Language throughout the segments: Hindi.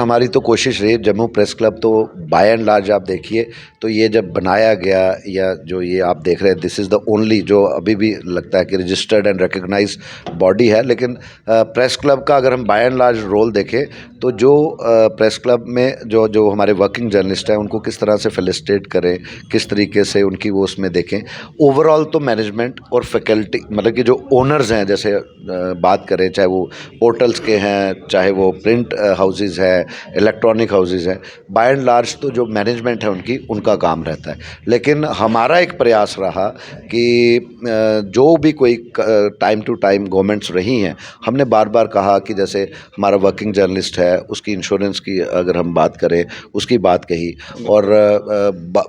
हमारी तो कोशिश रही, जम्मू प्रेस क्लब तो बाय एंड लार्ज आप देखिए तो ये जब बनाया गया या जो ये आप देख रहे हैं, दिस इज़ द ओनली जो अभी भी लगता है कि रजिस्टर्ड एंड रिकग्नाइज बॉडी है। लेकिन प्रेस क्लब का अगर हम बाय एंड लार्ज रोल देखें तो जो प्रेस क्लब में जो जो हमारे वर्किंग जर्नलिस्ट हैं उनको किस तरह से फेलिसिटेट करें, किस तरीके से उनकी वो उसमें देखें। ओवरऑल तो मैनेजमेंट और फैकल्टी मतलब कि जो ओनर्स हैं, जैसे बात करें चाहे वो पोर्टल्स के हैं, चाहे वो प्रिंट हाउसेस है, इलेक्ट्रॉनिक हाउसेस हैं, बाय एंड लार्ज तो जो मैनेजमेंट है उनका काम रहता है। लेकिन हमारा एक प्रयास रहा कि जो भी कोई टाइम टू टाइम गवर्नमेंट्स रही हैं, हमने बार बार कहा कि जैसे हमारा वर्किंग जर्नलिस्ट है उसकी इंश्योरेंस की अगर हम बात करें उसकी बात कही, और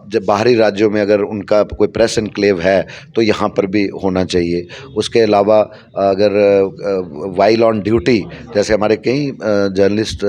जब बाहरी राज्यों में अगर उनका कोई प्रेस एनक्लेव है तो यहाँ पर भी होना चाहिए। उसके अलावा अगर वाइल ऑन ड्यूटी, जैसे हमारे कई जर्नलिस्ट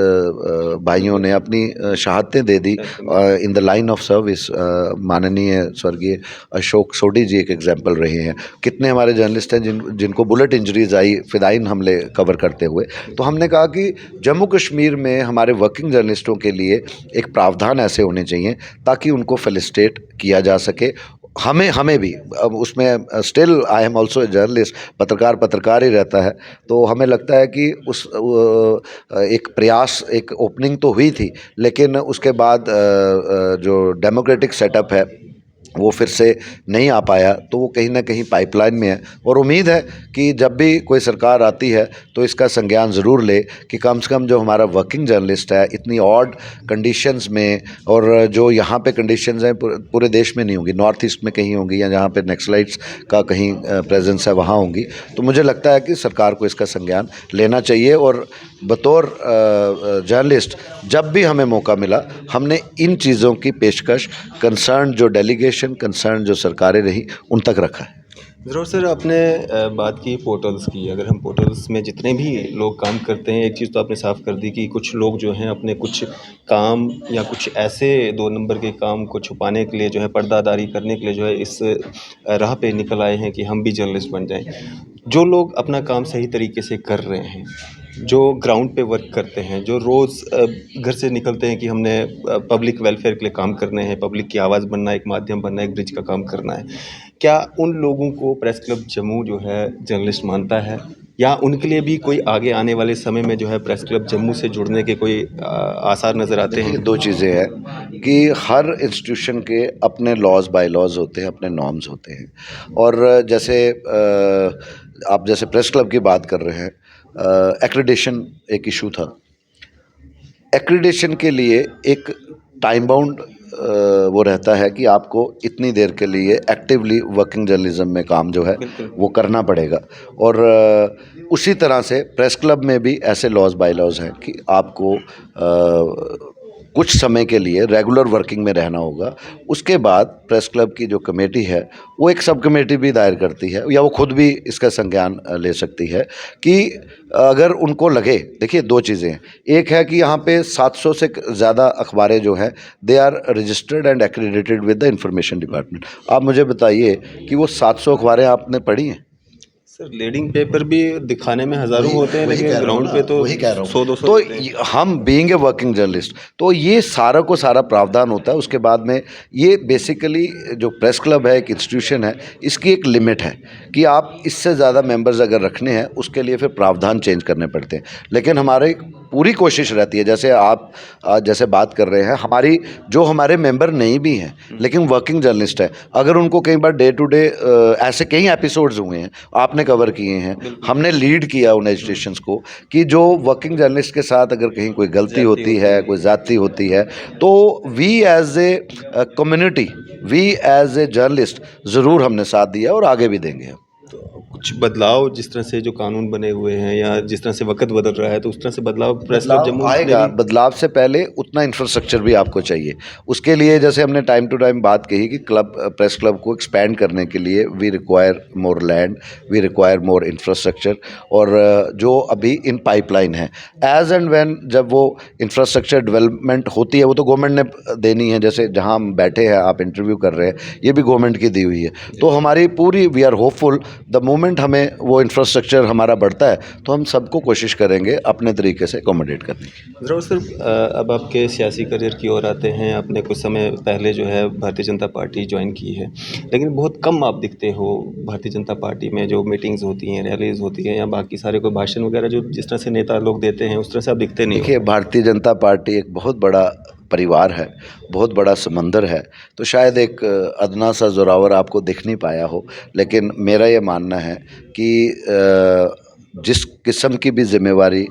भाइयों ने अपनी शहादतें दे दी in the line of service. माननीय स्वर्गीय अशोक सोडी जी एक एग्जाम्पल रहे हैं। कितने हमारे जर्नलिस्ट हैं जिनको बुलेट इंजरीज आई फिदाइन हमले कवर करते हुए। तो हमने कहा कि जम्मू कश्मीर में हमारे वर्किंग जर्नलिस्टों के लिए एक प्रावधान ऐसे होने चाहिए ताकि उनको फेलिसिटेट किया जा सके। हमें भी अब उसमें still I am also a journalist, पत्रकार ही रहता है, तो हमें लगता है कि उस एक प्रयास, एक ओपनिंग तो हुई थी, लेकिन उसके बाद जो डेमोक्रेटिक सेटअप है वो फिर से नहीं आ पाया, तो वो कहीं ना कहीं पाइपलाइन में है। और उम्मीद है कि जब भी कोई सरकार आती है तो इसका संज्ञान ज़रूर ले कि कम से कम जो हमारा वर्किंग जर्नलिस्ट है इतनी ऑड कंडीशंस में, और जो यहाँ पे कंडीशंस हैं पूरे देश में नहीं होंगी, नॉर्थ ईस्ट में कहीं होंगी या जहाँ पे नक्सलाइट्स का कहीं प्रेजेंस है वहाँ होंगी, तो मुझे लगता है कि सरकार को इसका संज्ञान लेना चाहिए। और बतौर जर्नलिस्ट जब भी हमें मौका मिला हमने इन चीज़ों की पेशकश कंसर्न जो डेलीगेशन, कंसर्न जो सरकारें रही उन तक रखा है। ज़रूर सर, आपने बात की पोर्टल्स की। अगर हम पोर्टल्स में जितने भी लोग काम करते हैं, एक चीज़ तो आपने साफ कर दी कि कुछ लोग जो हैं अपने कुछ काम या कुछ ऐसे 2 नंबर के काम को छुपाने के लिए जो है, पर्दादारी करने के लिए जो है, इस राह पे निकल आए हैं कि हम भी जर्नलिस्ट बन जाएं। जो लोग अपना काम सही तरीके से कर रहे हैं, जो ग्राउंड पे वर्क करते हैं, जो रोज़ घर से निकलते हैं कि हमने पब्लिक वेलफेयर के लिए काम करने हैं, पब्लिक की आवाज़ बनना है, एक माध्यम बनना है, एक ब्रिज का काम करना है, क्या उन लोगों को प्रेस क्लब जम्मू जो है जर्नलिस्ट मानता है, या उनके लिए भी कोई आगे आने वाले समय में जो है प्रेस क्लब जम्मू से जुड़ने के कोई आसार नज़र आते हैं? 2 चीज़ें हैं कि हर इंस्टीट्यूशन के अपने लॉज बाय लॉज होते हैं, अपने नॉर्म्स होते हैं। और जैसे आप जैसे प्रेस क्लब की बात कर रहे हैं, एक्रेडिशन एक इशू था। एक्रेडिशन के लिए एक टाइम बाउंड वो रहता है कि आपको इतनी देर के लिए एक्टिवली वर्किंग जर्नलिज्म में काम जो है वो करना पड़ेगा। और उसी तरह से प्रेस क्लब में भी ऐसे लॉज बाय लॉज हैं कि आपको कुछ समय के लिए रेगुलर वर्किंग में रहना होगा। उसके बाद प्रेस क्लब की जो कमेटी है वो एक सब कमेटी भी दायर करती है या वो खुद भी इसका संज्ञान ले सकती है कि अगर उनको लगे, देखिए 2 चीज़ें हैं। एक है कि यहाँ पे 700 से ज़्यादा अखबारें जो हैं they are registered and accredited with the information department. आप मुझे बताइए कि वो 700 अखबारें आपने पढ़ी हैं? सर, लीडिंग पेपर भी दिखाने में हज़ारों होते हैं, लेकिन ग्राउंड पे तो 100-200 तो होते हैं। हम बीइंग ए वर्किंग जर्नलिस्ट तो ये सारा को सारा प्रावधान होता है। उसके बाद में ये बेसिकली जो प्रेस क्लब है एक इंस्टीट्यूशन है, इसकी एक लिमिट है कि आप इससे ज़्यादा मेंबर्स अगर रखने हैं उसके लिए फिर प्रावधान चेंज करने पड़ते हैं। लेकिन हमारी पूरी कोशिश रहती है, जैसे आप जैसे बात कर रहे हैं, हमारी जो हमारे मेंबर नहीं भी हैं लेकिन वर्किंग जर्नलिस्ट है, अगर उनको कई बार डे टू डे ऐसे कई एपिसोड्स हुए हैं आपने कवर किए हैं, हमने लीड किया उन एजुटेशंस को कि जो वर्किंग जर्नलिस्ट के साथ अगर कहीं कोई गलती होती है, कोई ज़्यादती होती है, तो we as a community, we as a journalist ज़रूर हमने साथ दिया और आगे भी देंगे। तो कुछ बदलाव जिस तरह से जो कानून बने हुए हैं या जिस तरह से वक्त बदल रहा है, तो उस तरह से बदलाव प्रेस क्लब जम्मू आएगा। बदलाव से पहले उतना इंफ्रास्ट्रक्चर भी आपको चाहिए। उसके लिए जैसे हमने टाइम टू टाइम बात कही कि प्रेस क्लब को एक्सपैंड करने के लिए we require more land, we require more infrastructure, और जो अभी इन पाइपलाइन है। एज एंड व्हेन जब वो इंफ्रास्ट्रक्चर डेवलपमेंट होती है वो तो गवर्नमेंट ने देनी है। जैसे जहाँ हम बैठे हैं, आप इंटरव्यू कर रहे हैं, ये भी गवर्नमेंट की दी हुई है। तो हमारी पूरी we are hopeful the moment moment हमें वो इंफ्रास्ट्रक्चर हमारा बढ़ता है तो हम सबको कोशिश करेंगे अपने तरीके से अकोमोडेट करने की। ज़रूर सर, अब आपके सियासी करियर की ओर आते हैं। आपने कुछ समय पहले जो है भारतीय जनता पार्टी ज्वाइन की है, लेकिन बहुत कम आप दिखते हो भारतीय जनता पार्टी में। जो मीटिंग्स होती हैं, रैलीज़ होती हैं या बाकी सारे कोई भाषण वगैरह जो जिस तरह से नेता लोग देते हैं, उस तरह से आप दिखते नहीं हो। देखिए, भारतीय जनता पार्टी एक बहुत बड़ा परिवार है, बहुत बड़ा समंदर है, तो शायद एक अदना सा ज़ोरावर आपको दिख नहीं पाया हो। लेकिन मेरा ये मानना है कि जिस किस्म की भी जिम्मेवारी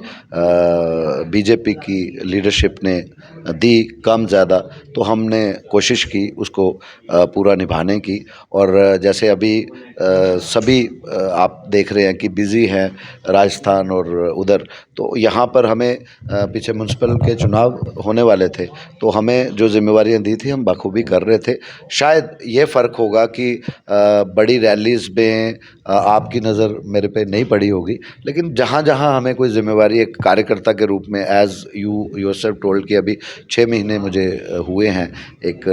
बीजेपी की लीडरशिप ने दी, कम ज़्यादा, तो हमने कोशिश की उसको पूरा निभाने की। और जैसे अभी सभी आप देख रहे हैं कि बिज़ी हैं राजस्थान और उधर, तो यहाँ पर हमें पीछे म्यूनसिपल के चुनाव होने वाले थे, तो हमें जो जिम्मेवारियाँ दी थी हम बखूबी कर रहे थे। शायद ये फ़र्क होगा कि बड़ी रैलीज़ में आपकी नज़र मेरे पे नहीं पड़ी होगी, लेकिन जहाँ जहाँ हमें कोई जिम्मेवारी एक कार्यकर्ता के रूप में, एज़ यू योरसेल्फ टोल्ड कि अभी 6 महीने मुझे हुए हैं एक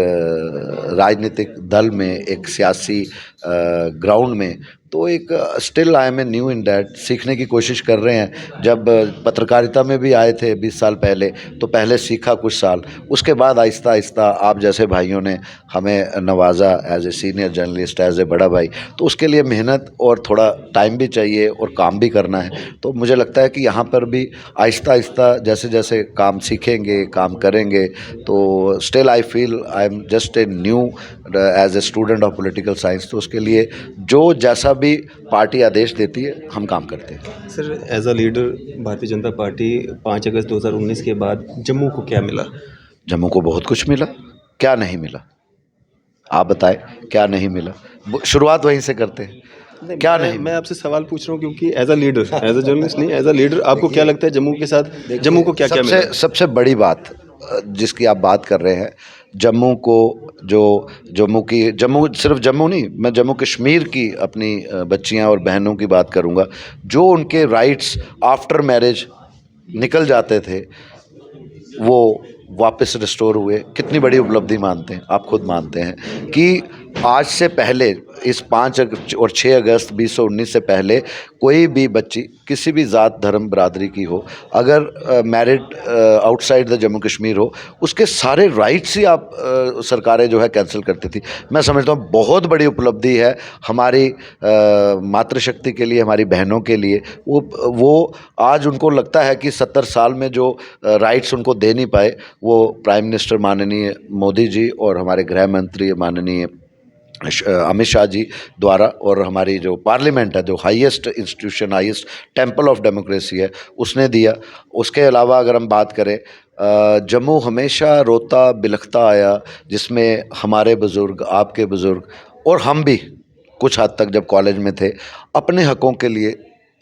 राजनीतिक दल में, एक सियासी ग्राउंड में, तो एक still I am a new in that, सीखने की कोशिश कर रहे हैं। जब पत्रकारिता में भी आए थे 20 साल पहले, तो पहले सीखा कुछ साल, उसके बाद आहिस्ता आहिस्ता आप जैसे भाइयों ने हमें नवाजा as a senior journalist, as a बड़ा भाई, तो उसके लिए मेहनत और थोड़ा टाइम भी चाहिए और काम भी करना है। तो मुझे लगता है कि यहाँ पर भी आहिस्ता आहिस्ता जैसे जैसे काम सीखेंगे, काम करेंगे, तो still I feel I am just a new as a student of political science. तो उसके लिए जो जैसा भी पार्टी आदेश देती है हम काम करते हैं। Sir, as a leader Bharatiya Janata party 5 अगस्त 2019 के बाद जम्मू को क्या मिला? जम्मू को बहुत कुछ मिला, क्या नहीं मिला? आप बताएं, क्या नहीं मिला? शुरुआत वहीं से करते हैं। क्या नहीं? मैं आपसे सवाल पूछ रहा हूँ क्योंकि as a leader, as a journalist नहीं, एज अ लीडर आपको क्या लगता है जम्मू के साथ, जम्मू को क्या क्या मिला? सबसे बड़ी बात जिसकी आप बात कर रहे हैं, जम्मू को, जो जम्मू सिर्फ जम्मू नहीं, मैं जम्मू कश्मीर की अपनी बच्चियां और बहनों की बात करूंगा, जो उनके राइट्स आफ्टर मैरिज निकल जाते थे वो वापस रिस्टोर हुए। कितनी बड़ी उपलब्धि मानते हैं आप? खुद मानते हैं कि आज से पहले, इस 5 और 6 अगस्त 2019 से पहले, कोई भी बच्ची किसी भी ज़ात, धर्म, बरादरी की हो, अगर married outside the Jammu Kashmir हो, उसके सारे राइट्स ही आप सरकारें जो है कैंसिल करती थी। मैं समझता हूँ बहुत बड़ी उपलब्धि है हमारी मातृशक्ति के लिए, हमारी बहनों के लिए। वो आज उनको लगता है कि 70 साल में जो राइट्स उनको दे नहीं पाए, वो प्राइम मिनिस्टर माननीय मोदी जी और हमारे गृह मंत्री माननीय अमित शाह जी द्वारा, और हमारी जो पार्लियामेंट है, जो highest institution, highest temple of democracy है, उसने दिया। उसके अलावा अगर हम बात करें, जम्मू हमेशा रोता बिलखता आया, जिसमें हमारे बुज़ुर्ग, आपके बुज़ुर्ग और हम भी कुछ हद तक जब कॉलेज में थे अपने हकों के लिए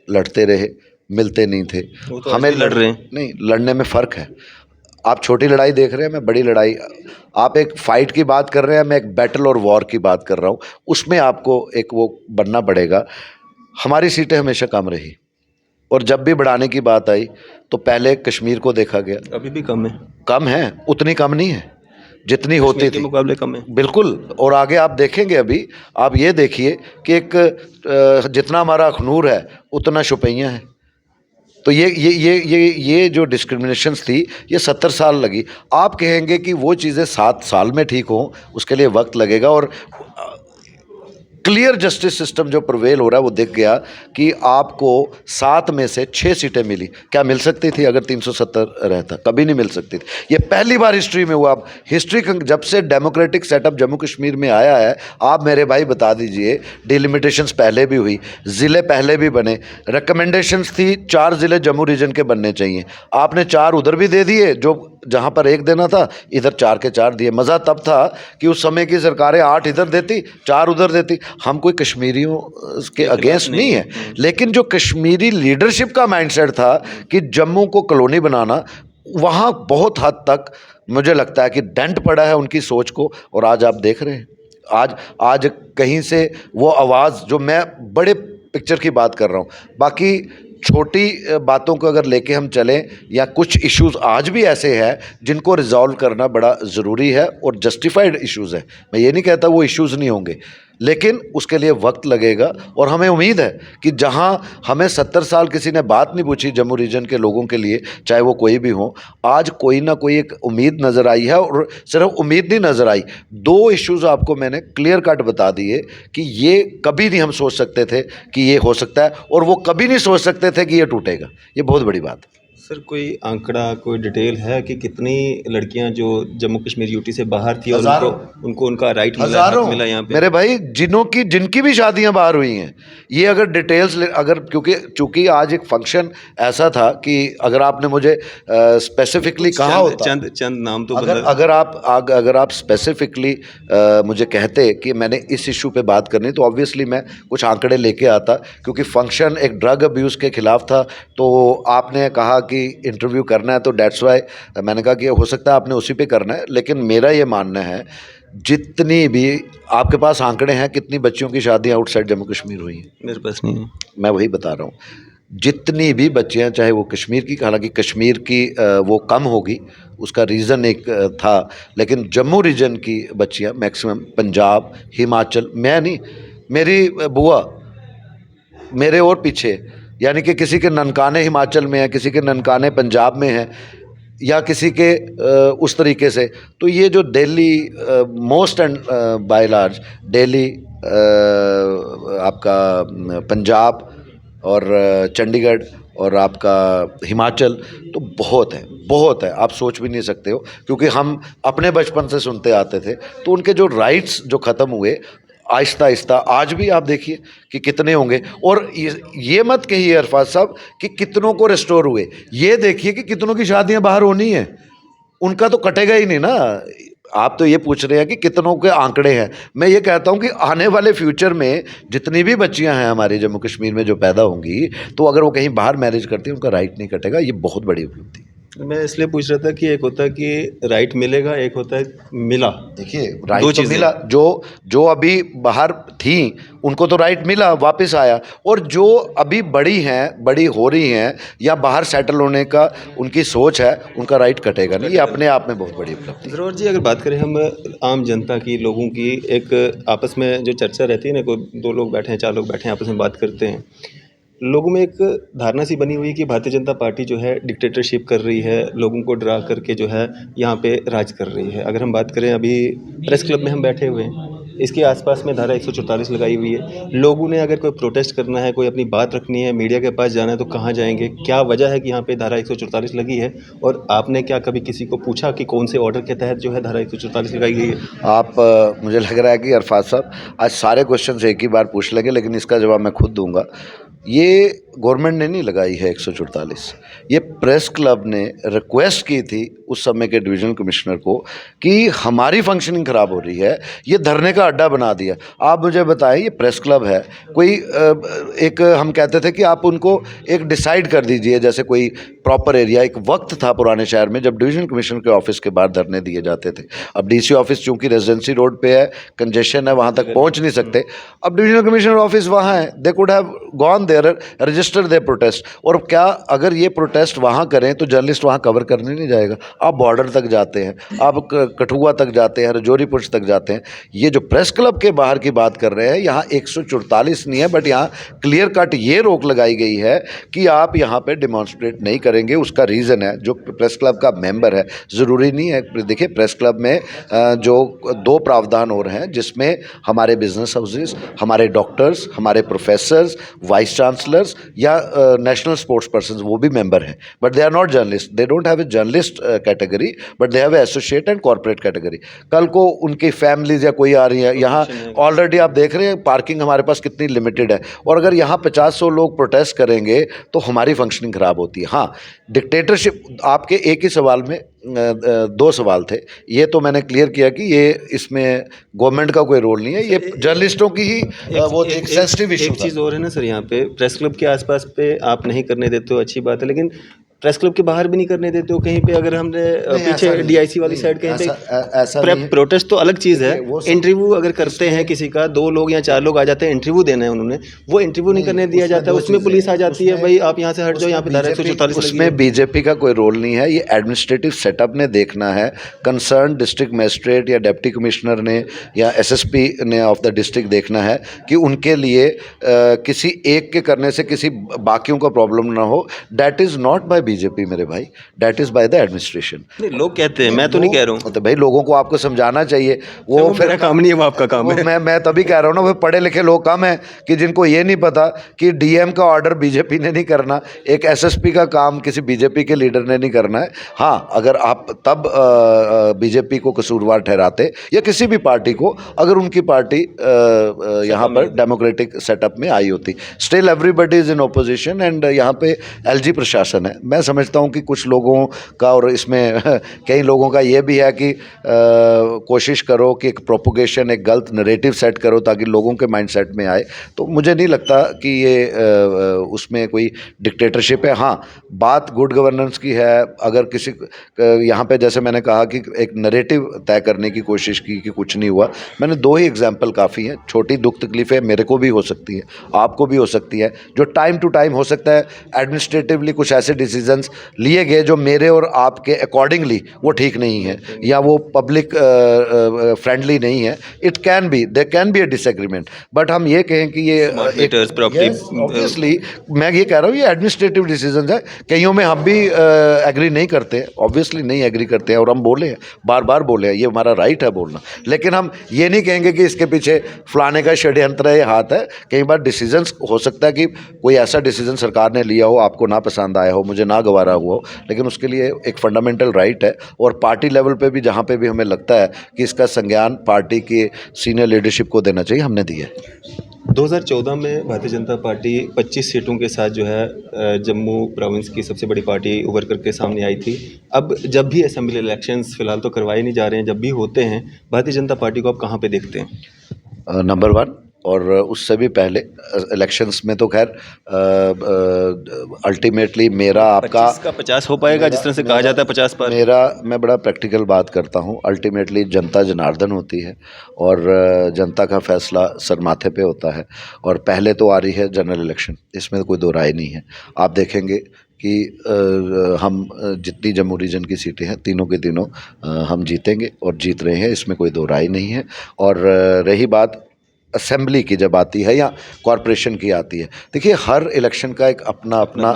लड़ते रहे, मिलते नहीं थे। तो हमें लड़ रहे हैं। नहीं, लड़ने में फ़र्क है। आप छोटी लड़ाई देख रहे हैं, मैं बड़ी लड़ाई, आप एक फ़ाइट की बात कर रहे हैं, मैं एक बैटल और वॉर की बात कर रहा हूँ। उसमें आपको एक वो बनना पड़ेगा। हमारी सीटें हमेशा कम रही, और जब भी बढ़ाने की बात आई तो पहले कश्मीर को देखा गया। अभी भी कम है, कम है, उतनी कम नहीं है जितनी होती कश्मीर के थी, मुकाबले कम है। बिल्कुल। और आगे आप देखेंगे, अभी आप ये देखिए कि एक जितना हमारा अखनूर है उतना शुपैयाँ है। तो ये जो डिस्क्रिमिनेशंस थी, ये 70 साल लगी। आप कहेंगे कि वो चीज़ें 7 साल में ठीक हों, उसके लिए वक्त लगेगा। और क्लियर जस्टिस सिस्टम जो प्रिवेल हो रहा है, वो दिख गया कि आपको 7 में से 6 सीटें मिली। क्या मिल सकती थी अगर 370 रहता? कभी नहीं मिल सकती थी। ये पहली बार हिस्ट्री में हुआ। अब हिस्ट्री जब से डेमोक्रेटिक सेटअप जम्मू कश्मीर में आया है, आप मेरे भाई बता दीजिए, डिलिमिटेशंस पहले भी हुई, ज़िले पहले भी बने, रिकमेंडेशंस थी 4 ज़िले जम्मू रीजन के बनने चाहिए, आपने 4 उधर भी दे दिए, जो जहाँ पर 1 देना था इधर 4 के 4 दिए। मज़ा तब था कि उस समय की सरकारें 8 इधर देती, 4 उधर देती। हम कोई कश्मीरियों के अगेंस्ट नहीं है, लेकिन जो कश्मीरी लीडरशिप का माइंडसेट था कि जम्मू को कॉलोनी बनाना, वहाँ बहुत हद तक मुझे लगता है कि डेंट पड़ा है उनकी सोच को। और आज आप देख रहे हैं, आज कहीं से वो आवाज़, जो मैं बड़े पिक्चर की बात कर रहा हूँ, बाकी छोटी बातों को अगर लेके हम चलें, या कुछ इश्यूज़ आज भी ऐसे हैं जिनको रिजॉल्व करना बड़ा ज़रूरी है और जस्टिफाइड इश्यूज़ है। मैं ये नहीं कहता वो इश्यूज़ नहीं होंगे, लेकिन उसके लिए वक्त लगेगा और हमें उम्मीद है कि जहां हमें 70 साल किसी ने बात नहीं पूछी जम्मू रीजन के लोगों के लिए, चाहे वो कोई भी हो, आज कोई ना कोई एक उम्मीद नज़र आई है। और सिर्फ उम्मीद नहीं नज़र आई, 2 इश्यूज़ आपको मैंने क्लियर कट बता दिए कि ये कभी नहीं हम सोच सकते थे कि ये हो सकता है, और वो कभी नहीं सोच सकते थे कि ये टूटेगा। ये बहुत बड़ी बात है। सर कोई आंकड़ा, कोई डिटेल है कि कितनी लड़कियां जो जम्मू कश्मीर यूटी से बाहर थी और हज़ारों। उनको उनका राइट मिला, हज़ारों हक मिला यहाँ पे? मेरे भाई, जिनकी भी शादियां बाहर हुई हैं, ये अगर डिटेल्स अगर क्योंकि चूंकि आज एक फंक्शन ऐसा था कि अगर आपने मुझे स्पेसिफिकली कहा होता, चंद नाम तो अगर आप स्पेसिफिकली मुझे कहते कि मैंने इस इशू पे बात करनी, तो ऑब्वियसली मैं कुछ आंकड़े लेके आता, क्योंकि फंक्शन एक ड्रग अब्यूज़ के खिलाफ था। तो आपने कहा कि इंटरव्यू करना है, तो डेट्स वाई मैंने कहा कि हो सकता है आपने उसी पे करना है। लेकिन मेरा ये मानना है, जितनी भी आपके पास आंकड़े हैं कितनी बच्चियों की शादियां आउटसाइड जम्मू कश्मीर हुई हैं? मेरे पास नहीं है। मैं वही बता रहा हूँ, जितनी भी बच्चियां, चाहे वो कश्मीर की, हालांकि कश्मीर की वो कम होगी, उसका रीज़न एक था, लेकिन जम्मू रीजन की बच्चियां मैक्सिमम पंजाब, हिमाचल, मैं नहीं, मेरी बुआ मेरे और पीछे, यानी कि किसी के ननकाने हिमाचल में है, किसी के ननकाने पंजाब में है, या किसी के उस तरीके से। तो ये जो Delhi most and by large Delhi, आपका पंजाब और चंडीगढ़ और आपका हिमाचल, तो बहुत है, आप सोच भी नहीं सकते हो। क्योंकि हम अपने बचपन से सुनते आते थे, तो उनके जो राइट्स जो ख़त्म हुए आहिस्ता आहिस्ता, आज भी आप देखिए कि कितने होंगे। और ये मत कहिए अरफाज साहब कि कितनों को रिस्टोर हुए, ये देखिए कि कितनों की शादियां बाहर होनी है, उनका तो कटेगा ही नहीं ना। आप तो ये पूछ रहे हैं कि कितनों के आंकड़े हैं, मैं ये कहता हूं कि आने वाले फ्यूचर में जितनी भी बच्चियां हैं हमारी जम्मू कश्मीर में जो पैदा होंगी, तो अगर वो कहीं बाहर मैरिज करती हैं, उनका राइट नहीं कटेगा। ये बहुत बड़ी उपलब्धि है। मैं इसलिए पूछ रहा था कि एक होता है कि राइट मिलेगा, एक होता है मिला। देखिए, राइट तो मिला, जो अभी बाहर थी उनको तो राइट मिला, वापस आया। और जो अभी बड़ी हो रही हैं या बाहर सेटल होने का उनकी सोच है, उनका राइट कटेगा नहीं। ये अपने आप में बहुत बड़ी उपलब्धि है। ज़रूर जी, अगर बात करें हम आम जनता की, लोगों की, एक आपस में जो चर्चा रहती है ना, कोई 2 लोग बैठे हैं, 4 लोग बैठे हैं, आपस में बात करते हैं, लोगों में एक धारणा सी बनी हुई है कि भारतीय जनता पार्टी जो है डिक्टेटरशिप कर रही है, लोगों को डरा करके जो है यहाँ पे राज कर रही है। अगर हम बात करें, अभी प्रेस क्लब में हम बैठे हुए हैं, इसके आसपास में धारा 144 लगाई हुई है। लोगों ने अगर कोई प्रोटेस्ट करना है, कोई अपनी बात रखनी है, मीडिया के पास जाना है, तो कहाँ जाएंगे? क्या वजह है कि यहाँ पे धारा 144 लगी है? और आपने क्या कभी किसी को पूछा कि कौन से ऑर्डर के तहत जो है धारा 144 लगाई गई है? आप मुझे लग रहा है कि अरफाज साहब आज सारे क्वेश्चन एक ही बार पूछ लेंगे, लेकिन इसका जवाब मैं खुद दूंगा। ये गवर्नमेंट ने नहीं लगाई है 144, ये प्रेस क्लब ने रिक्वेस्ट की थी उस समय के डिवीजनल कमिश्नर को कि हमारी फंक्शनिंग ख़राब हो रही है, ये धरने का अड्डा बना दिया। आप मुझे बताएं, ये प्रेस क्लब है, कोई एक हम कहते थे कि आप उनको एक डिसाइड कर दीजिए, जैसे कोई प्रॉपर एरिया। एक वक्त था पुराने शहर में जब डिवीजनल कमिश्नर के ऑफिस के बाहर धरने दिए जाते थे। अब डीसी ऑफिस चूंकि रेजिडेंसी रोड पे है, कंजेशन है, वहाँ तक पहुँच नहीं सकते। अब डिवीजनल कमिश्नर ऑफिस वहाँ है, they could have gone there, register there protest. और क्या अगर ये प्रोटेस्ट वहाँ करें तो जर्नलिस्ट वहाँ कवर करने नहीं जाएगा? आप बॉर्डर तक जाते हैं, आप कठुआ तक जाते हैं, रजौरी पुंछ तक जाते हैं। ये जो प्रेस क्लब के बाहर की बात कर रहे हैं, यहाँ 144 नहीं है, बट यहाँ क्लियर कट ये रोक लगाई गई है कि आप यहाँ पे डिमॉन्स्ट्रेट नहीं करेंगे। उसका रीज़न है, जो प्रेस क्लब का मेंबर है, ज़रूरी नहीं है। देखिए, प्रेस क्लब में जो 2 प्रावधान और हैं, जिसमें हमारे बिजनेस हाउसेस, हमारे डॉक्टर्स, हमारे प्रोफेसर्स, वाइस चांसलर्स या नेशनल स्पोर्ट्स पर्सन, वो भी मेंबर हैं, but they are not journalist. They don't have a journalist category, but they have a associate and corporate category. कल को उनकी फैमिलीज या कोई आ रही है यहाँ, ऑलरेडी आप देख रहे हैं पार्किंग हमारे पास कितनी लिमिटेड है, और अगर यहाँ 50-100 लोग प्रोटेस्ट करेंगे तो हमारी फंक्शनिंग ख़राब होती है। हाँ, डिक्टेटरशिप, आपके एक ही सवाल में 2 सवाल थे, ये तो मैंने क्लियर किया कि ये इसमें गवर्नमेंट का कोई रोल नहीं है, ये जर्नलिस्टों की ही वो एक सेंसिटिव इशू। एक चीज़ और है ना सर, यहाँ पे प्रेस क्लब के आसपास पे आप नहीं करने देते हो, अच्छी बात है, लेकिन प्रेस क्लब के बाहर भी नहीं करने देते हो कहीं पे। अगर हमने पीछे डीआईसी वाली साइड कहीं पे ऐसा प्रोटेस्ट तो अलग चीज़ है। इंटरव्यू अगर करते हैं किसी का, 2 लोग या 4 लोग आ जाते हैं, इंटरव्यू देना है उन्होंने, वो इंटरव्यू नहीं करने दिया जाता है, उसमें पुलिस आ जाती है, भाई आप यहाँ से हट जाओ, यहाँ पे धारा 144। उसमें बीजेपी का कोई रोल नहीं है, ये एडमिनिस्ट्रेटिव सेटअप ने देखना है, कंसर्न डिस्ट्रिक्ट मजिस्ट्रेट या डिप्टी कमिश्नर ने या एसएसपी ने ऑफ द डिस्ट्रिक्ट देखना है कि उनके लिए किसी एक के करने से किसी बाकियों का प्रॉब्लम ना हो। That is not by BJP मेरे भाई, that is by the administration. नहीं, लोग कहते हैं, मैं तो नहीं कह रहा हूँ। तो भाई लोगों को आपको समझाना चाहिए। वो मेरा काम नहीं है, वो आपका काम है। मैं तभी कह रहा हूँ ना, वो पढ़े लिखे लोग कम हैं कि जिनको ये नहीं पता कि डीएम का ऑर्डर बीजेपी ने नहीं करना, एक एसएसपी का काम किसी बीजेपी के लीडर ने नहीं करना है। हाँ, अगर आप तब बीजेपी को कसूरवार ठहराते या किसी भी पार्टी को, अगर उनकी पार्टी यहाँ पर डेमोक्रेटिक सेटअप में आई होती। Still everybody is in opposition and यहाँ पे एलजी प्रशासन है। मैं समझता हूँ कि कुछ लोगों का, और इसमें कई लोगों का ये भी है कि कोशिश करो कि एक प्रोपोगेशन, एक गलत नरेटिव सेट करो ताकि लोगों के माइंडसेट में आए। तो मुझे नहीं लगता कि ये उसमें कोई डिक्टेटरशिप है। हाँ, बात गुड गवर्नेंस की है। अगर किसी यहाँ पे जैसे मैंने कहा कि एक नरेटिव तय करने की कोशिश की कि कुछ नहीं हुआ, मैंने दो ही एग्जाम्पल काफ़ी हैं। छोटी दुख तकलीफ़ें मेरे को भी हो सकती है, आपको भी हो सकती है, जो टाइम टू टाइम हो सकता है एडमिनिस्ट्रेटिवली कुछ ऐसे डिसीजंस लिए गए जो मेरे और आपके अकॉर्डिंगली वो ठीक नहीं है या वो पब्लिक फ्रेंडली नहीं है। It can be, there can be a disagreement, but हम ये कहें कि ये ऑब्वियसली मैं ये कह रहा हूँ ये एडमिनिस्ट्रेटिव डिसीजंस है। कईयों में हम भी एग्री नहीं करते, ऑब्वियसली नहीं एग्री करते हैं, और हम बोले हैं, बार बार बोले हैं, ये हमारा राइट है बोलना। लेकिन हम ये नहीं कहेंगे कि इसके पीछे फलाने का षड्यंत्र है, हाथ है। कई बार डिसीजंस हो सकता है कि कोई ऐसा डिसीजन सरकार ने लिया हो, आपको ना पसंद आया हो, मुझे ना गवारा हुआ हो, लेकिन उसके लिए एक फंडामेंटल राइट है। और पार्टी लेवल पे भी जहाँ पे भी हमें लगता है कि इसका संज्ञान पार्टी की सीनियर लीडरशिप को देना चाहिए, हमने दिया है। 2014 में भारतीय जनता पार्टी 25 सीटों के साथ जो है जम्मू प्रोविंस की सबसे बड़ी पार्टी उभर करके सामने आई थी। अब जब भी असेंबली इलेक्शंस फिलहाल तो करवाए नहीं जा रहे हैं, जब भी होते हैं, भारतीय जनता पार्टी को आप कहाँ पे देखते हैं? नंबर वन, और उससे भी पहले इलेक्शंस में तो खैर अल्टीमेटली मेरा आपका 25 का 50 हो पाएगा, जिस तरह से कहा जाता है 50 पर। मैं बड़ा प्रैक्टिकल बात करता हूँ। अल्टीमेटली जनता जनार्दन होती है और जनता का फैसला सर माथे पे होता है। और पहले तो आ रही है जनरल इलेक्शन, इसमें कोई दो राय नहीं है। आप देखेंगे कि हम जितनी जम्मू रीजन की सीटें हैं तीनों के तीनों हम जीतेंगे और जीत रहे हैं, इसमें कोई दो राय नहीं है। और रही बात असेंबली की जब आती है या कॉरपोरेशन की आती है, देखिए हर इलेक्शन का एक अपना अपना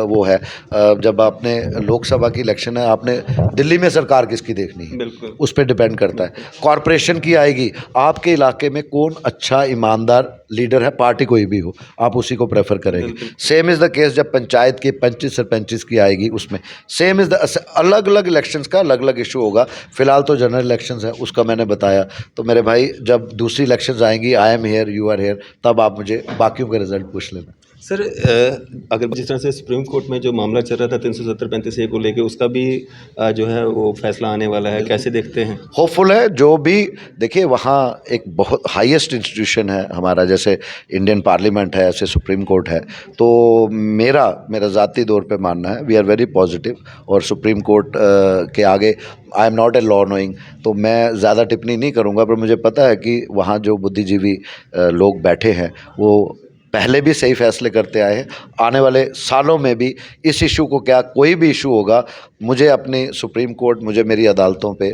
वो है। जब आपने लोकसभा की इलेक्शन है, आपने दिल्ली में सरकार किसकी देखनी है, बिल्कुल उस पर डिपेंड करता है। कॉरपोरेशन की आएगी, आपके इलाके में कौन अच्छा ईमानदार लीडर है, पार्टी कोई भी हो, आप उसी को प्रेफर करेंगे। सेम इज़ द केस जब पंचायत की 25 सरपंच की आएगी, उसमें सेम इज़ द अलग अलग इलेक्शंस का अलग अलग इशू होगा। फिलहाल तो जनरल इलेक्शंस है, उसका मैंने बताया। तो मेरे भाई जब दूसरी इलेक्शंस आएंगी, I am here, you are here, तब आप मुझे बाकियों के रिजल्ट पूछ लेना। सर, अगर जिस तरह से सुप्रीम कोर्ट में जो मामला चल रहा था 370-35A को लेके, उसका भी जो है वो फैसला आने वाला है, कैसे देखते हैं? होपफुल है। जो भी देखिए, वहाँ एक बहुत हाईएस्ट इंस्टीट्यूशन है हमारा, जैसे इंडियन पार्लियामेंट है, ऐसे सुप्रीम कोर्ट है। तो मेरा ज़ाती तौर पे मानना है, वी आर वेरी पॉजिटिव। और सुप्रीम कोर्ट के आगे I am not a law knowing, तो मैं ज़्यादा टिप्पणी नहीं करूँगा। पर मुझे पता है कि वहाँ जो बुद्धिजीवी लोग बैठे हैं वो पहले भी सही फैसले करते आए हैं। आने वाले सालों में भी इस इशू को, क्या कोई भी इशू होगा, मुझे अपने सुप्रीम कोर्ट, मुझे मेरी अदालतों पे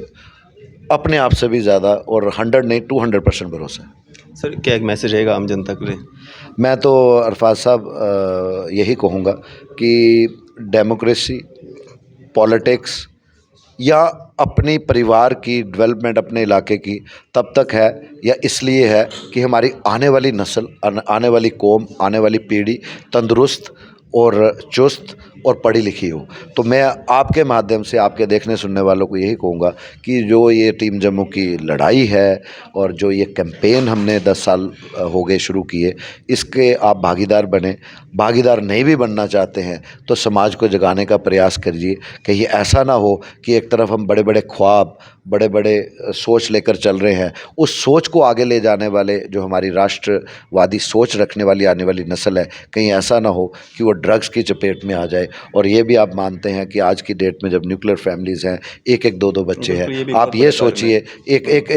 अपने आप से भी ज़्यादा और 100 नहीं 200% भरोसा है। सर, क्या एक मैसेज रहेगा आम जनता के लिए? मैं तो अरफाज साहब यही कहूँगा कि डेमोक्रेसी, पॉलिटिक्स या अपनी परिवार की डेवलपमेंट, अपने इलाके की तब तक है या इसलिए है कि हमारी आने वाली नस्ल, आने वाली कौम, आने वाली पीढ़ी तंदुरुस्त और चुस्त और पढ़ी लिखी हो। तो मैं आपके माध्यम से आपके देखने सुनने वालों को यही कहूँगा कि जो ये टीम जम्मू की लड़ाई है और जो ये कैंपेन हमने 10 साल हो गए शुरू किए, इसके आप भागीदार बने। भागीदार नहीं भी बनना चाहते हैं तो समाज को जगाने का प्रयास करिए। कहीं ऐसा ना हो कि एक तरफ हम बड़े बड़े ख्वाब, बड़े बड़े सोच लेकर चल रहे हैं, उस सोच को आगे ले जाने वाले जो हमारी राष्ट्रवादी सोच रखने वाली आने वाली नस्ल है, कहीं ऐसा ना हो कि वो ड्रग्स की चपेट में आ जाए और ये भी आप मानते हैं कि आज की डेट में जब न्यूक्लियर फैमिलीज़ हैं, एक एक दो दो बच्चे बिल्कुल, ये हैं, भी आप बहुत ये बड़ा कारण सोचिए है।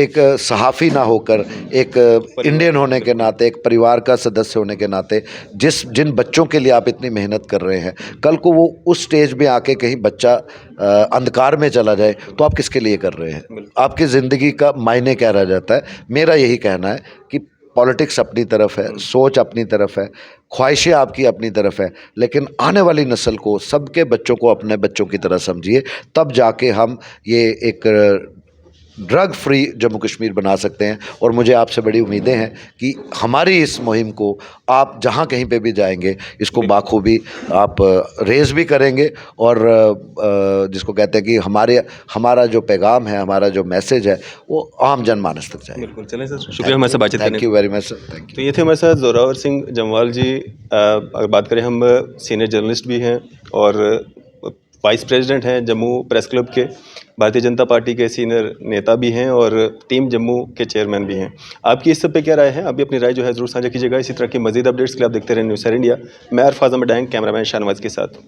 एक सहाफ़ी ना होकर एक इंडियन होने के नाते, एक परिवार का सदस्य होने के नाते जिन बच्चों के लिए आप इतनी मेहनत कर रहे हैं, कल को वो उस स्टेज में आके कहीं बच्चा अंधकार में चला जाए तो आप किसके लिए कर रहे हैं? बिल्कुल। आपकी ज़िंदगी का मायने क्या रह जाता है? मेरा यही कहना है कि पॉलिटिक्स अपनी तरफ है, सोच अपनी तरफ है, ख्वाहिशें आपकी अपनी तरफ है, लेकिन आने वाली नस्ल को, सबके बच्चों को अपने बच्चों की तरह समझिए, तब जाके हम ये एक ड्रग फ्री जम्मू कश्मीर बना सकते हैं। और मुझे आपसे बड़ी उम्मीदें हैं कि हमारी इस मुहिम को आप जहाँ कहीं पे भी जाएंगे, इसको बाखूबी आप रेज़ भी करेंगे और जिसको कहते हैं कि हमारा जो पैगाम है, हमारा जो मैसेज है, वो आम जनमानस तक जाएगा। बिल्कुल, चलें सर, शुक्रिया हमारे साथ बातचीत करने thank you very much sir, thank you. तो ये थे हमारे साथ ज़ोरावर सिंह जम्वाल जी। अगर बात करें, हम सीनियर जर्नलिस्ट भी हैं और वाइस प्रेसिडेंट हैं जम्मू प्रेस क्लब के, भारतीय जनता पार्टी के सीनियर नेता भी हैं और टीम जम्मू के चेयरमैन भी हैं। आपकी इस सब पे क्या राय है? आप भी अपनी राय जो है ज़रूर साझा कीजिएगा। इसी तरह की मज़ीद अपडेट्स के लिए आप देखते रहें न्यूज़ सर इंडिया। मैं अरफाज़ अहमद डैंग, कैमरामैन शाहनवाज के साथ।